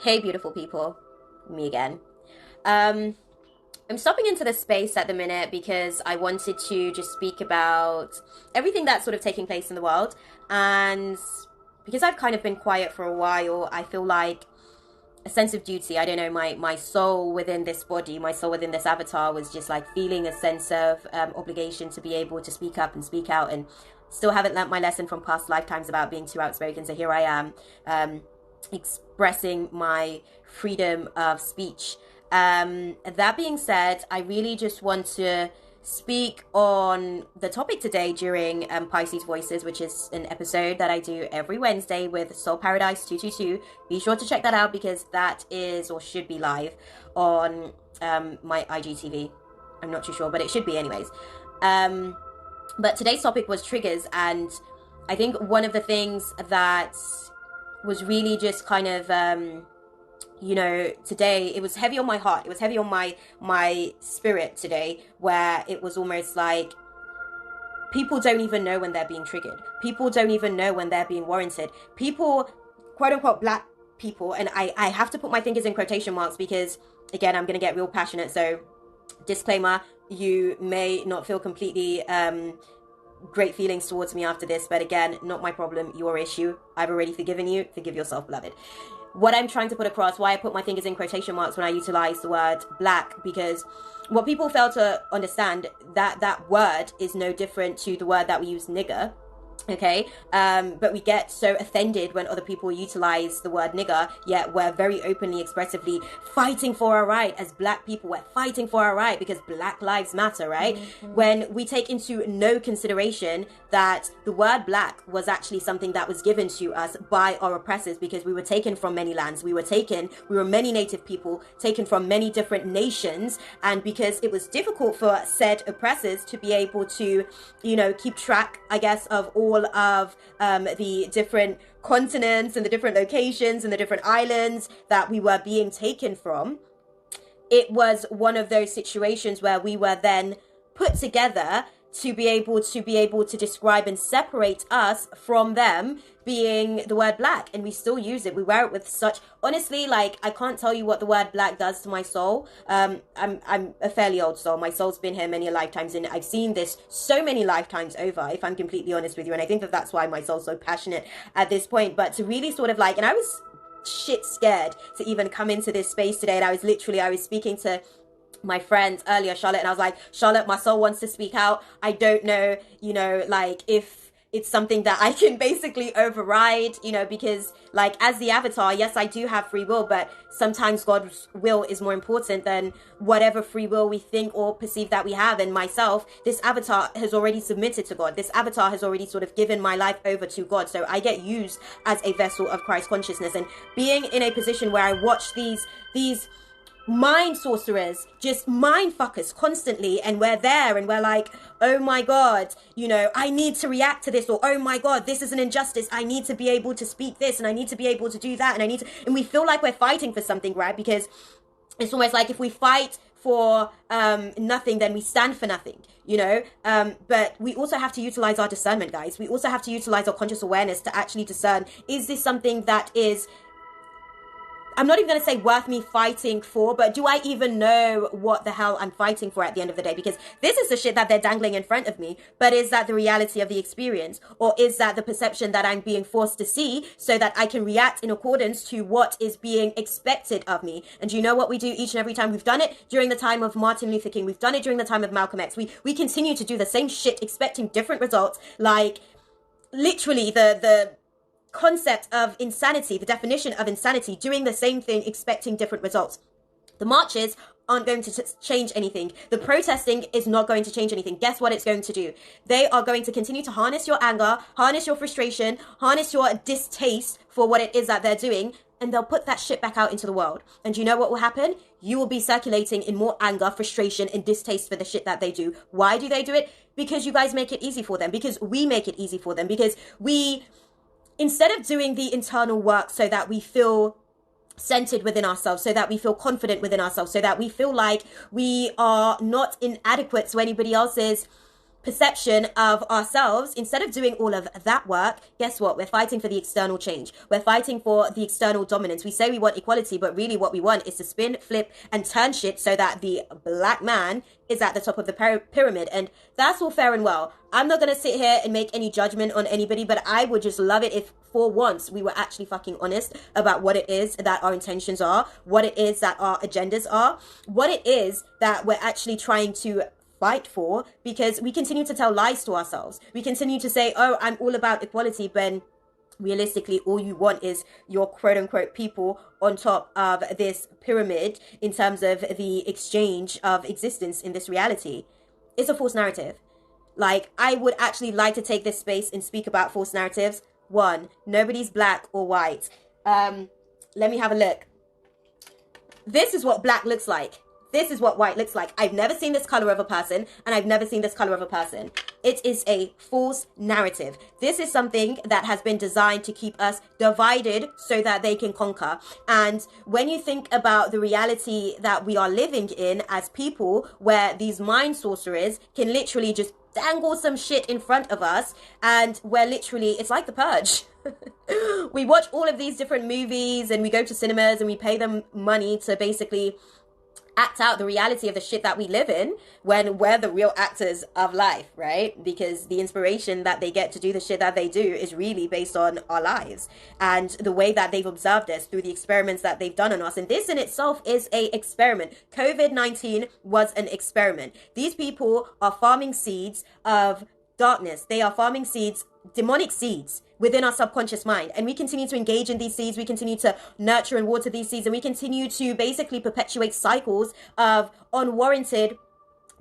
Hey, beautiful people. Me again. Um, I'm stopping into this space at the minute because I wanted to just speak about everything that's sort of taking place in the world. And because I've kind of been quiet for a while, I feel like a sense of duty. I don't know, my soul within this body, my soul within this avatar was just like feeling a sense of obligation to be able to speak up and speak out. And still haven't learnt my lesson from past lifetimes about being too outspoken. So here I am. Expressing my freedom of speech. That being said, I really just want to speak on the topic today during Pisces Voices, which is an episode that I do every Wednesday with Soul Paradise 222. Be sure to check that out because that is or should be live on my IGTV. I'm not too sure, but it should be anyways. But today's topic was triggers, and I think one of the things that was really just kind of today it was heavy on my heart, it was heavy on my spirit today, where it was almost like people don't even know when they're being triggered, people don't even know when they're being warranted, people, quote unquote, black people, and I have to put my fingers in quotation marks because again I'm gonna get real passionate, so disclaimer, you may not feel completely great feelings towards me after this, but again, not my problem, your issue. I've already forgiven you. Forgive yourself, beloved. What I'm trying to put across, why I put my fingers in quotation marks when I utilize the word black, because what people fail to understand, that word is no different to the word that we use, nigger. Okay, but we get so offended when other people utilize the word nigger, yet we're very openly, expressively fighting for our right. As black people, we're fighting for our right because Black Lives Matter, right? When we take into no consideration that the word black was actually something that was given to us by our oppressors, because we were taken from many lands, we were many native people taken from many different nations, and because it was difficult for said oppressors to be able to, keep track, I guess, of all of the different continents and the different locations and the different islands that we were being taken from, it was one of those situations where we were then put together to be able to describe and separate us from them, being the word black. And we still use it, we wear it with such, honestly, like, I can't tell you what the word black does to my soul. I'm a fairly old soul, my soul's been here many lifetimes, and I've seen this so many lifetimes over, if I'm completely honest with you, and I think that that's why my soul's so passionate at this point. But to really sort of like, and I was shit scared to even come into this space today, and I was speaking to my friend earlier, Charlotte, and I was like, Charlotte, my soul wants to speak out. I don't know, like, if it's something that I can basically override, because like, as the avatar, yes, I do have free will, but sometimes God's will is more important than whatever free will we think or perceive that we have. And myself, this avatar has already submitted to God. This avatar has already sort of given my life over to God. So I get used as a vessel of Christ consciousness, and being in a position where I watch these mind sorcerers, just mind fuckers constantly, and we're there and we're like, oh my god, I need to react to this, or oh my god, this is an injustice, I need to be able to speak this, and I need to be able to do that, and we feel like we're fighting for something, right? Because it's almost like if we fight for nothing, then we stand for nothing, but we also have to utilize our discernment, guys. We also have to utilize our conscious awareness to actually discern, is this something that is, I'm not even going to say worth me fighting for, but do I even know what the hell I'm fighting for at the end of the day? Because this is the shit that they're dangling in front of me, but is that the reality of the experience? Or is that the perception that I'm being forced to see so that I can react in accordance to what is being expected of me? And you know what we do each and every time? We've done it during the time of Martin Luther King. We've done it during the time of Malcolm X. We continue to do the same shit, expecting different results. Like, literally, the concept of insanity, the definition of insanity, doing the same thing, expecting different results. The marches aren't going to change anything. The protesting is not going to change anything. Guess what it's going to do? They are going to continue to harness your anger, harness your frustration, harness your distaste for what it is that they're doing, and they'll put that shit back out into the world. And you know what will happen? You will be circulating in more anger, frustration, and distaste for the shit that they do. Why do they do it? Because you guys make it easy for them. Because we make it easy for them. Because instead of doing the internal work so that we feel centered within ourselves, so that we feel confident within ourselves, so that we feel like we are not inadequate to anybody else's perception of ourselves, instead of doing all of that work, guess what? We're fighting for the external change. We're fighting for the external dominance. We say we want equality, but really what we want is to spin, flip, and turn shit so that the black man is at the top of the pyramid. And that's all fair and well. I'm not going to sit here and make any judgment on anybody, but I would just love it if for once we were actually fucking honest about what it is that our intentions are, what it is that our agendas are, what it is that we're actually trying to fight for, because we continue to tell lies to ourselves. We continue to say, oh, I'm all about equality, but realistically, all you want is your quote unquote people on top of this pyramid in terms of the exchange of existence in this reality. It's a false narrative. Like, I would actually like to take this space and speak about false narratives. One, nobody's black or white. Let me have a look. This is what black looks like. This is what white looks like. I've never seen this color of a person, and I've never seen this color of a person. It is a false narrative. This is something that has been designed to keep us divided so that they can conquer. And when you think about the reality that we are living in as people, where these mind sorcerers can literally just dangle some shit in front of us, and we're literally, it's like the purge. We watch all of these different movies and we go to cinemas and we pay them money to basically act out the reality of the shit that we live in, when we're the real actors of life, right? Because the inspiration that they get to do the shit that they do is really based on our lives and the way that they've observed us through the experiments that they've done on us. And this in itself is a experiment. COVID-19 was an experiment. These people are farming seeds of darkness. They are farming seeds, demonic seeds, within our subconscious mind. And we continue to engage in these seeds. We continue to nurture and water these seeds. And we continue to basically perpetuate cycles of unwarranted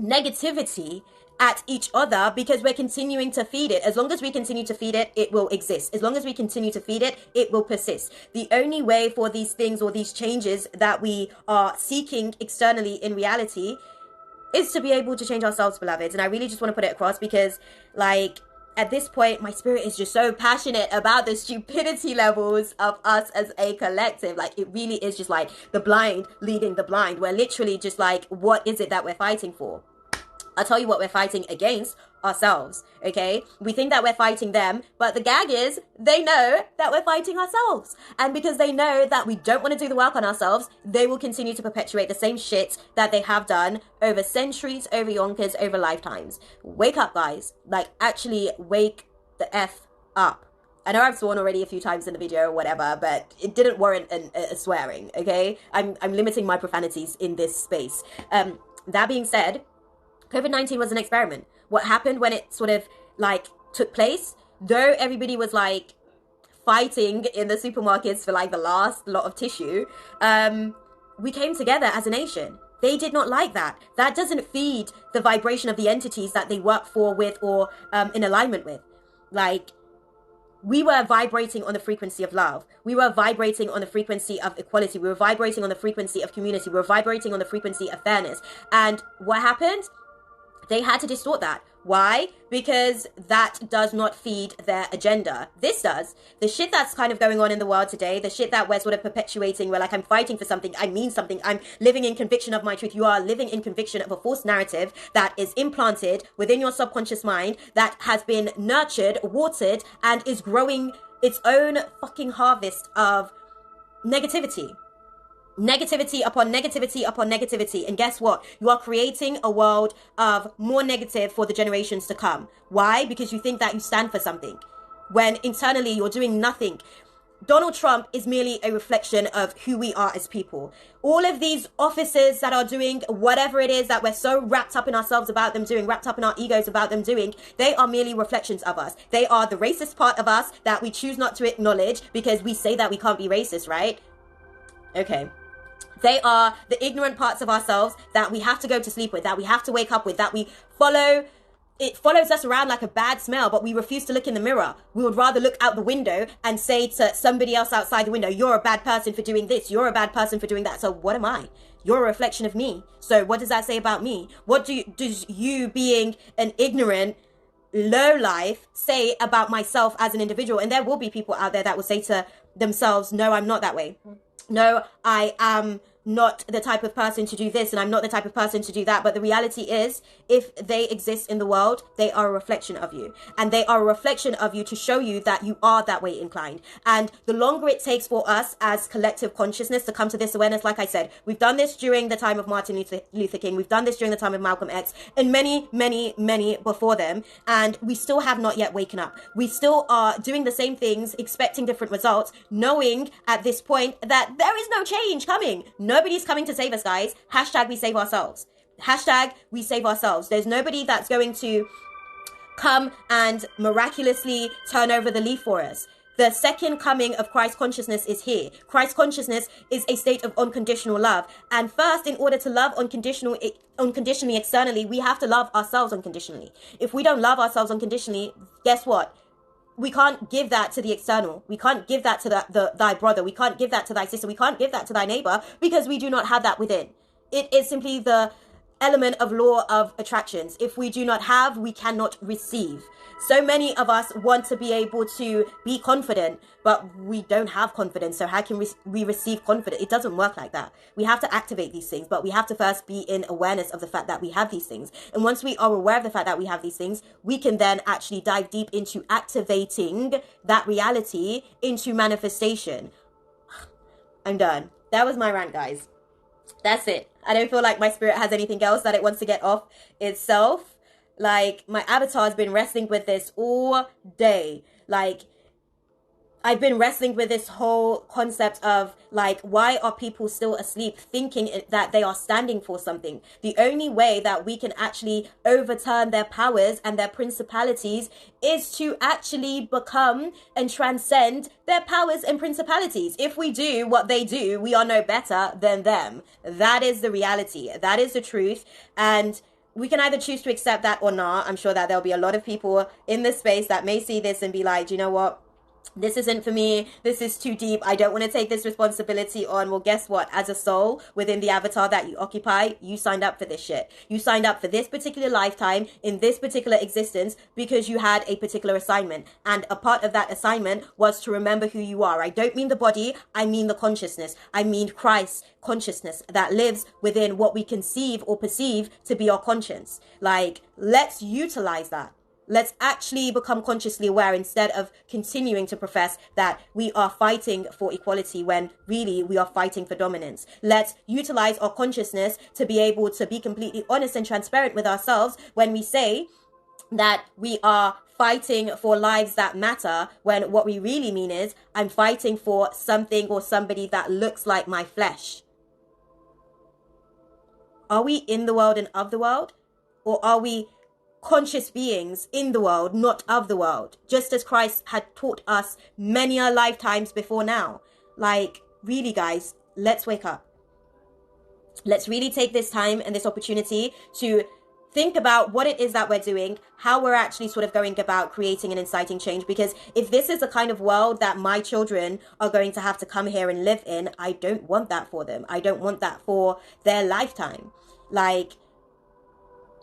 negativity at each other, because we're continuing to feed it. As long as we continue to feed it, it will exist. As long as we continue to feed it, it will persist. The only way for these things or these changes that we are seeking externally in reality is to be able to change ourselves, beloveds. And I really just want to put it across, because like, at this point, my spirit is just so passionate about the stupidity levels of us as a collective. Like, it really is just like the blind leading the blind. We're literally just like, what is it that we're fighting for? I'll tell you what we're fighting against: ourselves, okay? We think that we're fighting them, but the gag is they know that we're fighting ourselves. And because they know that we don't want to do the work on ourselves, they will continue to perpetuate the same shit that they have done over centuries, over yonkers, over lifetimes. Wake up, guys. Like, actually wake the F up. I know I've sworn already a few times in the video or whatever, but it didn't warrant a swearing, okay? I'm limiting my profanities in this space. That being said, COVID-19 was an experiment. What happened when it sort of like took place, though everybody was like fighting in the supermarkets for like the last lot of tissue, we came together as a nation. They did not like that. That doesn't feed the vibration of the entities that they work for, with, or in alignment with. Like, we were vibrating on the frequency of love. We were vibrating on the frequency of equality. We were vibrating on the frequency of community. We were vibrating on the frequency of fairness. And what happened? They had to distort that. Why? Because that does not feed their agenda. This does. The shit that's kind of going on in the world today, the shit that we're sort of perpetuating, where like, I'm fighting for something, I mean something, I'm living in conviction of my truth. You are living in conviction of a false narrative that is implanted within your subconscious mind, that has been nurtured, watered, and is growing its own fucking harvest of negativity. Negativity upon negativity upon negativity. And guess what? You are creating a world of more negative for the generations to come. Why? Because you think that you stand for something, when internally you're doing nothing. Donald Trump is merely a reflection of who we are as people. All of these officers that are doing whatever it is that we're so wrapped up in ourselves about them doing, wrapped up in our egos about them doing, they are merely reflections of us. They are the racist part of us that we choose not to acknowledge because we say that we can't be racist, right? Okay. They are the ignorant parts of ourselves that we have to go to sleep with, that we have to wake up with, that we follow. It follows us around like a bad smell, but we refuse to look in the mirror. We would rather look out the window and say to somebody else outside the window, you're a bad person for doing this. You're a bad person for doing that. So what am I? You're a reflection of me. So what does that say about me? What does you being an ignorant low life say about myself as an individual? And there will be people out there that will say to themselves, no, I'm not that way. No, I am not the type of person to do this and I'm not the type of person to do that. But the reality is, if they exist in the world, they are a reflection of you. And they are a reflection of you to show you that you are that way inclined. And the longer it takes for us as collective consciousness to come to this awareness, like I said, we've done this during the time of Martin Luther King. We've done this during the time of Malcolm X and many, many, many before them. And we still have not yet waken up. We still are doing the same things, expecting different results, knowing at this point that there is no change coming. Nobody's coming to save us, guys. Hashtag we save ourselves. Hashtag we save ourselves. There's nobody that's going to come and miraculously turn over the leaf for us. The second coming of Christ consciousness is here. Christ consciousness is a state of unconditional love. And first, in order to love unconditionally externally, we have to love ourselves unconditionally. If we don't love ourselves unconditionally, guess what? We can't give that to the external. We can't give that to thy brother. We can't give that to thy sister. We can't give that to thy neighbor because we do not have that within. It is simply the element of law of attractions. If we do not have, we cannot receive. So many of us want to be able to be confident, but we don't have confidence. So how can we receive confidence? It doesn't work like that. We have to activate these things, but we have to first be in awareness of the fact that we have these things. And once we are aware of the fact that we have these things, we can then actually dive deep into activating that reality into manifestation. I'm done. That was my rant, guys. That's it. I don't feel like my spirit has anything else that it wants to get off itself. Like, my avatar has been wrestling with this all day. Like, I've been wrestling with this whole concept of, like, why are people still asleep thinking that they are standing for something? The only way that we can actually overturn their powers and their principalities is to actually become and transcend their powers and principalities. If we do what they do, we are no better than them. That is the reality. That is the truth. And we can either choose to accept that or not. I'm sure that there'll be a lot of people in this space that may see this and be like, do you know what? This isn't for me. This is too deep. I don't want to take this responsibility on. Well, guess what? As a soul within the avatar that you occupy, you signed up for this shit. You signed up for this particular lifetime in this particular existence because you had a particular assignment. And a part of that assignment was to remember who you are. I don't mean the body. I mean the consciousness. I mean Christ consciousness that lives within what we conceive or perceive to be our conscience. Like, let's utilize that. Let's actually become consciously aware instead of continuing to profess that we are fighting for equality when really we are fighting for dominance. Let's utilize our consciousness to be able to be completely honest and transparent with ourselves when we say that we are fighting for lives that matter, when what we really mean is I'm fighting for something or somebody that looks like my flesh. Are we in the world and of the world? Or are we conscious beings in the world, not of the world, just as Christ had taught us many a lifetimes before now? Like, really, guys, let's wake up. Let's really take this time and this opportunity to think about what it is that we're doing, how we're actually sort of going about creating and inciting change. Because if this is the kind of world that my children are going to have to come here and live in, I don't want that for them. I don't want that for their lifetime. Like,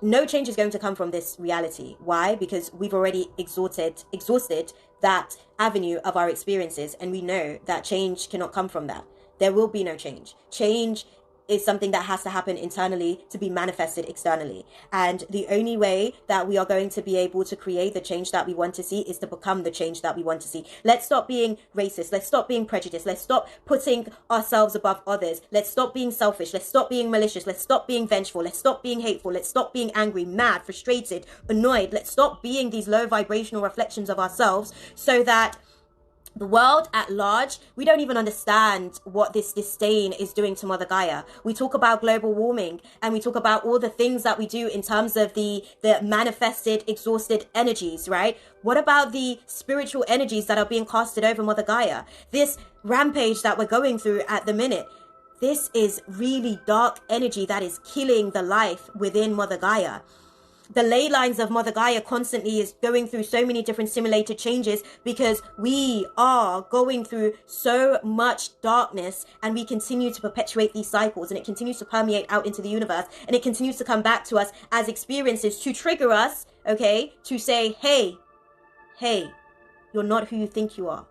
no change is going to come from this reality. Why? Because we've already exhausted that avenue of our experiences, and we know that change cannot come from that. There will be no change. Change is something that has to happen internally to be manifested externally. And the only way that we are going to be able to create the change that we want to see is to become the change that we want to see. Let's stop being racist. Let's stop being prejudiced. Let's stop putting ourselves above others. Let's stop being selfish. Let's stop being malicious. Let's stop being vengeful. Let's stop being hateful. Let's stop being angry, mad, frustrated, annoyed. Let's stop being these low vibrational reflections of ourselves, so that the world at large, we don't even understand what this disdain is doing to Mother Gaia. We talk about global warming and we talk about all the things that we do in terms of the manifested, exhausted energies, right? What about the spiritual energies that are being casted over Mother Gaia? This rampage that we're going through at the minute, this is really dark energy that is killing the life within Mother Gaia. The ley lines of Mother Gaia constantly is going through so many different simulated changes because we are going through so much darkness, and we continue to perpetuate these cycles, and it continues to permeate out into the universe, and it continues to come back to us as experiences to trigger us, okay, to say, hey, you're not who you think you are.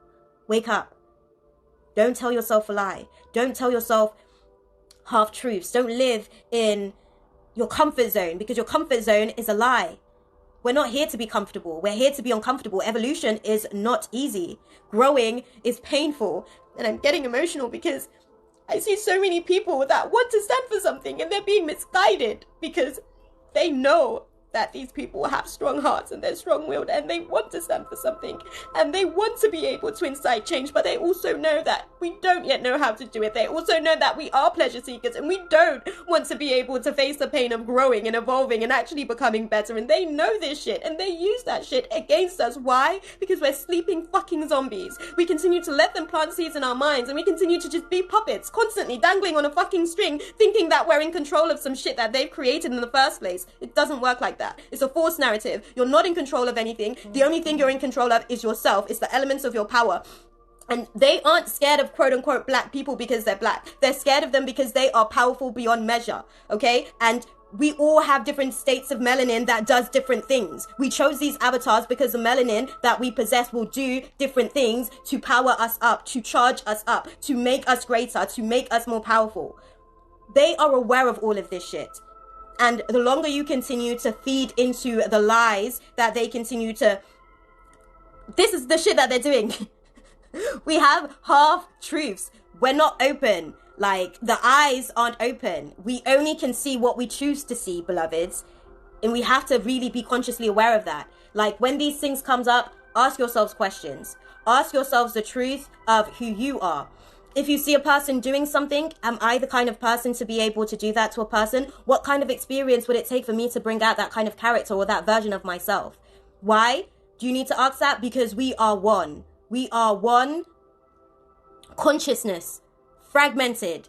Wake up. Don't tell yourself a lie. Don't tell yourself, half-truths. Don't live in your comfort zone, because your comfort zone is a lie. We're not here to be comfortable. We're here to be uncomfortable. Evolution is not easy. Growing is painful. And I'm getting emotional because I see so many people that want to stand for something and they're being misguided because they know that these people have strong hearts and they're strong-willed and they want to stand for something and they want to be able to incite change, but they also know that we don't yet know how to do it. They also know that we are pleasure seekers and we don't want to be able to face the pain of growing and evolving and actually becoming better, and they know this shit and they use that shit against us. Why? Because we're sleeping fucking zombies. We continue to let them plant seeds in our minds and we continue to just be puppets, constantly dangling on a fucking string, thinking that we're in control of some shit that they've created in the first place. It doesn't work like that. It's a false narrative. You're not in control of anything. The only thing you're in control of is yourself. It's the elements of your power. And they aren't scared of quote unquote black people because they're black. They're scared of them because they are powerful beyond measure. Okay? And we all have different states of melanin that does different things. We chose these avatars because the melanin that we possess will do different things to power us up, to charge us up, to make us greater, to make us more powerful. They are aware of all of this shit. And the longer you continue to feed into the lies that they continue to... This is the shit that they're doing. We have half-truths. We're not open. Like, the eyes aren't open. We only can see what we choose to see, beloveds. And we have to really be consciously aware of that. Like, when these things comes up, ask yourselves questions. Ask yourselves the truth of who you are. If you see a person doing something, am I the kind of person to be able to do that to a person? What kind of experience would it take for me to bring out that kind of character or that version of myself? Why do you need to ask that? Because we are one. We are one consciousness, fragmented,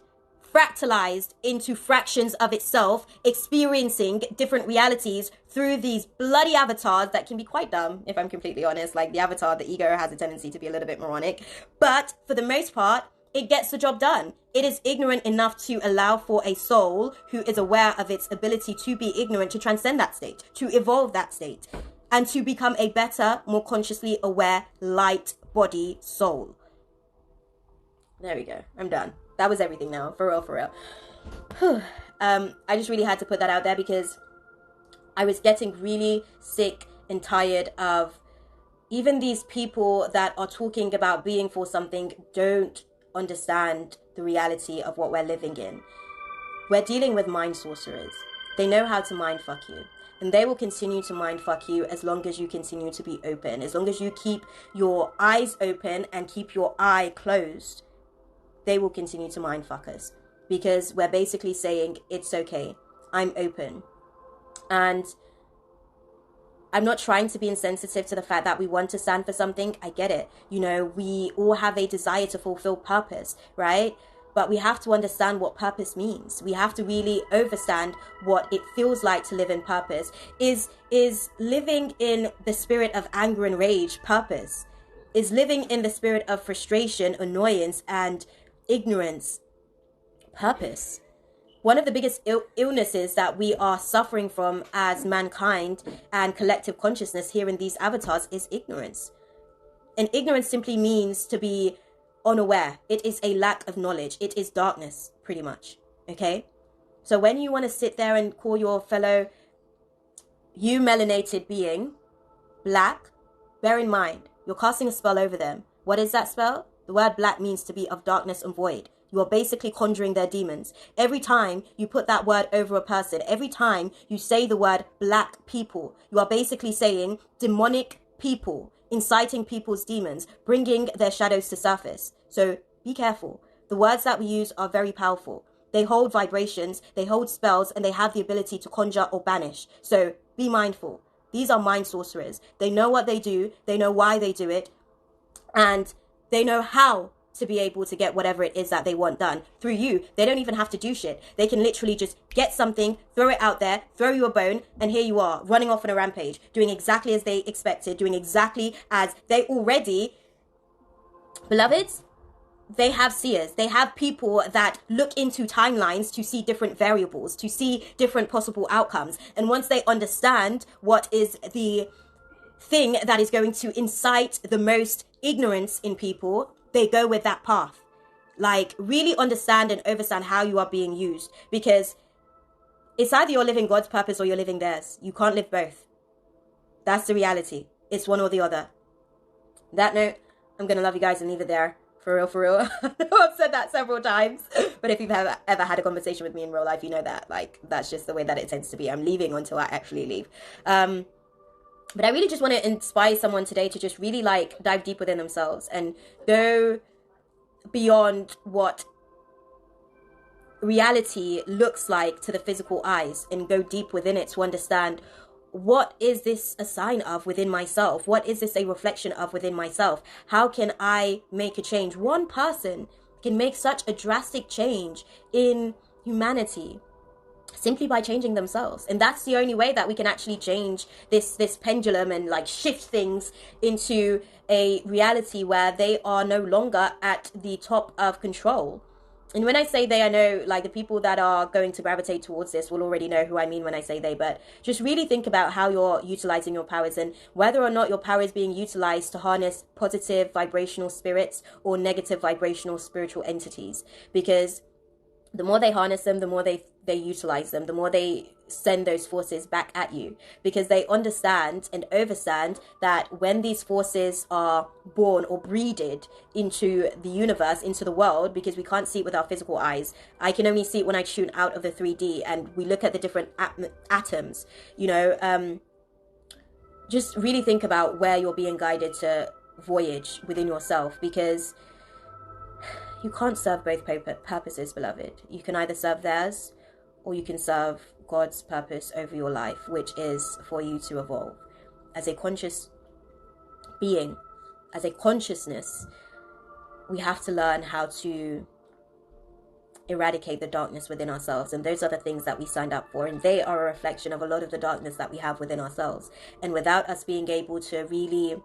fractalized into fractions of itself, experiencing different realities through these bloody avatars that can be quite dumb, if I'm completely honest. Like, the avatar, the ego has a tendency to be a little bit moronic. But for the most part, it gets the job done. It is ignorant enough to allow for a soul who is aware of its ability to be ignorant to transcend that state, to evolve that state, and to become a better, more consciously aware, light body soul. There we go. I'm done. That was everything now. For real, for real. I just really had to put that out there because I was getting really sick and tired of even these people that are talking about being for something don't understand the reality of what we're living in. We're dealing with mind sorcerers. They know how to mind fuck you. And they will continue to mind fuck you as long as you continue to be open. As long as you keep your eyes open and keep your eye closed, they will continue to mind fuck us. Because we're basically saying, it's okay, I'm open. And I'm not trying to be insensitive to the fact that we want to stand for something. I get it. You know, we all have a desire to fulfill purpose, right? But we have to understand what purpose means. We have to really understand what it feels like to live in purpose. Is living in the spirit of anger and rage purpose? Is living in the spirit of frustration, annoyance, and ignorance purpose? One of the biggest illnesses that we are suffering from as mankind and collective consciousness here in these avatars is ignorance. And ignorance simply means to be unaware. It is a lack of knowledge. It is darkness, pretty much. Okay? So when you want to sit there and call your fellow melanated being black, bear in mind, you're casting a spell over them. What is that spell? The word black means to be of darkness and void. You are basically conjuring their demons. Every time you put that word over a person, every time you say the word black people, you are basically saying demonic people, inciting people's demons, bringing their shadows to surface. So be careful. The words that we use are very powerful. They hold vibrations, they hold spells, and they have the ability to conjure or banish. So be mindful. These are mind sorcerers. They know what they do, they know why they do it, and they know how to be able to get whatever it is that they want done through you. They don't even have to do shit. They can literally just get something, throw it out there, throw you a bone, and here you are, running off on a rampage, doing exactly as they expected, doing exactly as they already... Beloveds, they have seers. They have people that look into timelines to see different variables, to see different possible outcomes. And once they understand what is the thing that is going to incite the most ignorance in people, they go with that path. Like, really understand and understand how you are being used, because it's either you're living God's purpose or you're living theirs. You can't live both. That's the reality. It's one or the other. That note, I'm going to love you guys and leave it there. For real, for real. I know I've said that several times, but if you've ever had a conversation with me in real life, you know that, like, that's just the way that it tends to be. I'm leaving until I actually leave. But I really just want to inspire someone today to just really, like, dive deep within themselves and go beyond what reality looks like to the physical eyes, and go deep within it to understand, what is this a sign of within myself? What is this a reflection of within myself? How can I make a change? One person can make such a drastic change in humanity simply by changing themselves. And that's the only way that we can actually change this pendulum and, like, shift things into a reality where they are no longer at the top of control. And when I say they, I know, like, the people that are going to gravitate towards this will already know who I mean when I say they, but just really think about how you're utilizing your powers, and whether or not your power is being utilized to harness positive vibrational spirits or negative vibrational spiritual entities. Because the more they harness them, the more they utilize them, the more they send those forces back at you, because they understand and overstand that when these forces are born or breeded into the universe, into the world, because we can't see it with our physical eyes. I can only see it when I tune out of the 3D and we look at the different atoms, you know. Just really think about where you're being guided to voyage within yourself, because you can't serve both purposes, beloved. You can either serve theirs, or you can serve God's purpose over your life, which is for you to evolve as a conscious being, as a consciousness. We have to learn how to eradicate the darkness within ourselves, and those are the things that we signed up for, and they are a reflection of a lot of the darkness that we have within ourselves. And without us being able to really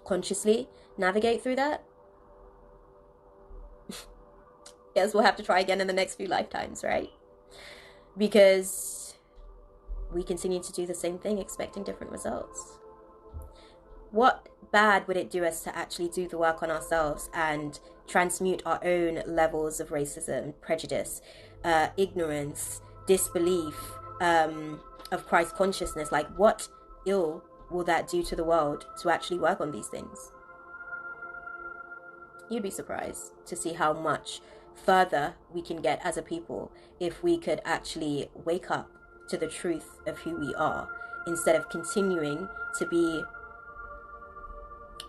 consciously navigate through that, yes, we'll have to try again in the next few lifetimes, right? Because we continue to do the same thing, expecting different results. What bad would it do us to actually do the work on ourselves and transmute our own levels of racism, prejudice, ignorance, disbelief, of Christ consciousness? Like, what ill will that do to the world to actually work on these things? You'd be surprised to see how much further we can get as a people if we could actually wake up to the truth of who we are, instead of continuing to be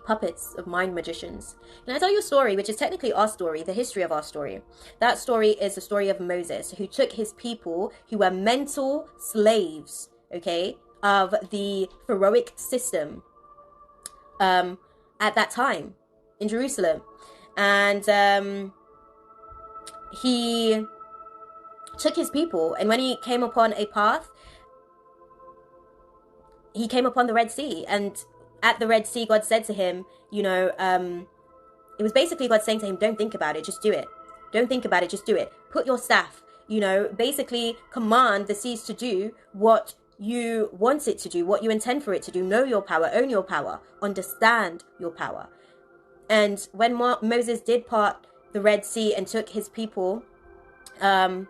puppets of mind magicians. And I tell you a story, which is technically our story, the history of our story. That story is the story of Moses, who took his people, who were mental slaves, okay, of the Pharaohic system at that time in Jerusalem. And he took his people, and when he came upon a path, he came upon the Red Sea. And at the Red Sea, God said to him, you know, it was basically God saying to him, don't think about it, just do it. Don't think about it, just do it. Put your staff, you know, basically command the seas to do what you want it to do, what you intend for it to do. Know your power, own your power, understand your power. And when Moses did part the Red Sea and took his people, took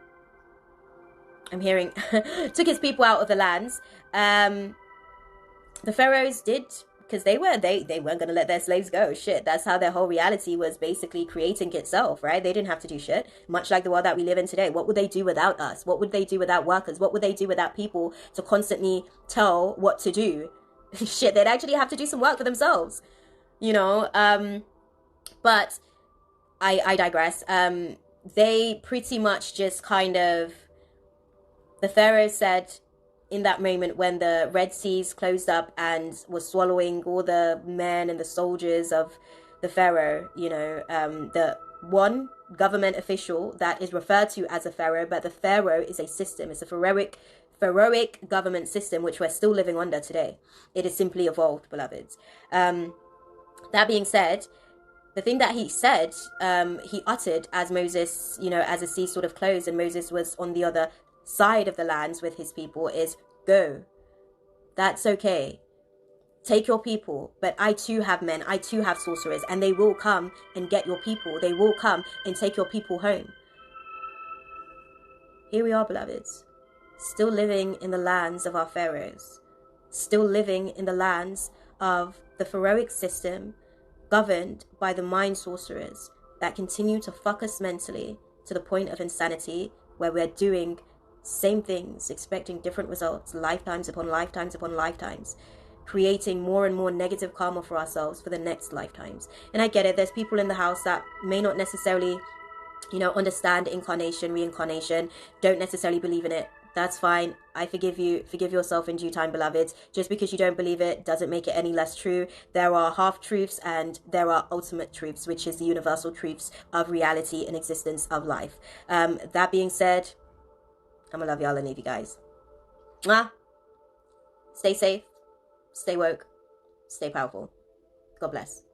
his people out of the lands, the pharaohs did, because they weren't going to let their slaves go. Shit, that's how their whole reality was basically creating itself, right? They didn't have to do shit, much like the world that we live in today. What would they do without us? What would they do without workers? What would they do without people to constantly tell what to do? Shit, they'd actually have to do some work for themselves, you know. But I digress. They pretty much just kind of, the pharaoh said, in that moment when the Red Seas closed up and was swallowing all the men and the soldiers of the pharaoh, you know, the one government official that is referred to as a pharaoh, but the pharaoh is a system. It's a pharaohic government system, which we're still living under today. It has simply evolved, beloveds. That being said, the thing that he said, he uttered as Moses, you know, as the sea sort of closed and Moses was on the other side of the lands with his people, is go. That's okay. Take your people, but I too have men, I too have sorcerers, and they will come and get your people. They will come and take your people home. Here we are, beloveds, still living in the lands of our pharaohs, still living in the lands of the Pharaohic system, governed by the mind sorcerers that continue to fuck us mentally to the point of insanity, where we're doing same things, expecting different results, lifetimes upon lifetimes upon lifetimes, creating more and more negative karma for ourselves for the next lifetimes. And I get it, there's people in the house that may not necessarily, understand incarnation, reincarnation, don't necessarily believe in it. That's fine. I forgive you. Forgive yourself in due time, beloveds. Just because you don't believe it doesn't make it any less true. There are half-truths and there are ultimate truths, which is the universal truths of reality and existence of life. That being said, I'm gonna love y'all and leave you guys. Mwah. Stay safe, stay woke, stay powerful. God bless.